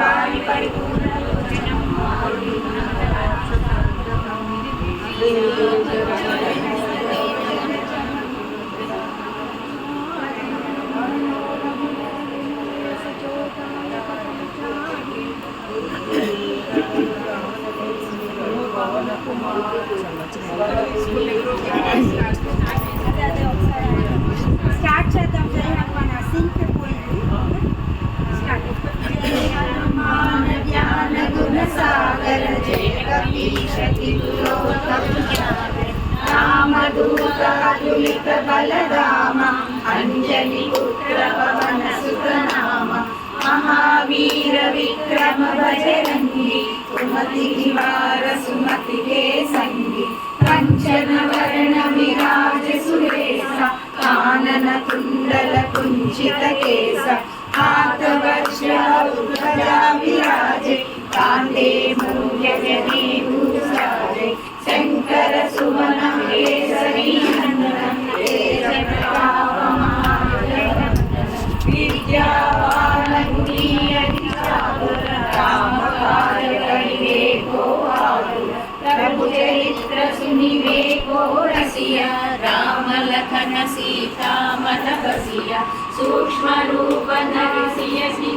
వారి పరిపూర్ణ లోచనం స్టార్ట్ చేద్దాం. జై హనుమాన్ సింక్ పోయింది. జ్ఞాన గుణ సాగర జయ కపీశ రామదూత అతులిత బలరామ అంజలి పుత్ర పవన సుత నామ महावीर विक्रम बजरंगी सुमति निवार सुमति के संगी कंचन वर्ण विराज सुरेशा कानन कुंडल कुंचित केसा हाथ वज्र ध्वजा विराजे कांधे मूल्य जनेभूषाजे शंकर सुवन केसरी नंदन तेज प्रताप विद्यावान गुणी अधिकार राम कार्य करिवे को आतुर प्रभु चरित्र सुनिवे को रसिया राम लखन सीता मन बसिया सूक्ष्म रूप धरि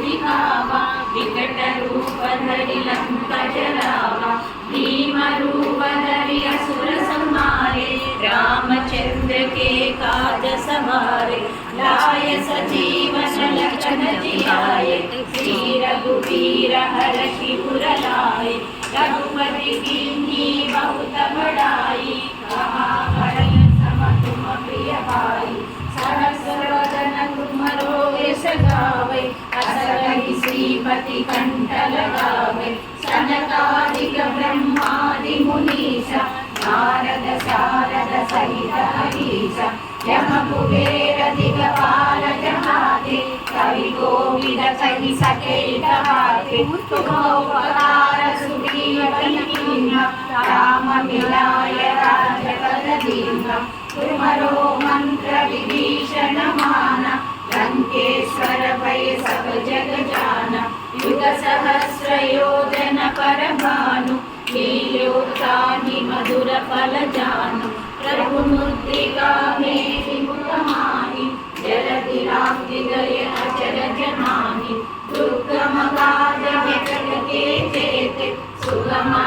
दिखावा विकट रूप धरि लंका जलावा भीम रूप धरि असुर संहारे रामचंद्र के काज सवारे लाय सजीवन लखन जियाए श्री रघुवीर हरषि पुर लाए रघुपति कीन्ही बहुत बड़ाई कहा भय सम तुम प्रिय भाई सहस वदन तुमरो यश गावे अस कहि श्रीपति कंठ लगावे सनकादिक ब्रह्मादि मुनीसा नारद सारद सहित हरीसा यम कुबेर दिगपाल जहाते कवि कोविद कहि सके कहाते तुमोपकार सुग्रीव कीन्हा राम मिलाय राजपद दीन्हा तुमरो मंत्र विभीषण माना लंकेश्वर भय सब जग जाना युग सहस्र योजन पर भानु लील्योक्तानि मधुर फल जानु प्रभु मुद्रिका मेरि मुखमाहि जलधि राब्धि गय अचर जनानि दुर्गम काज जगत के जेते सुगमा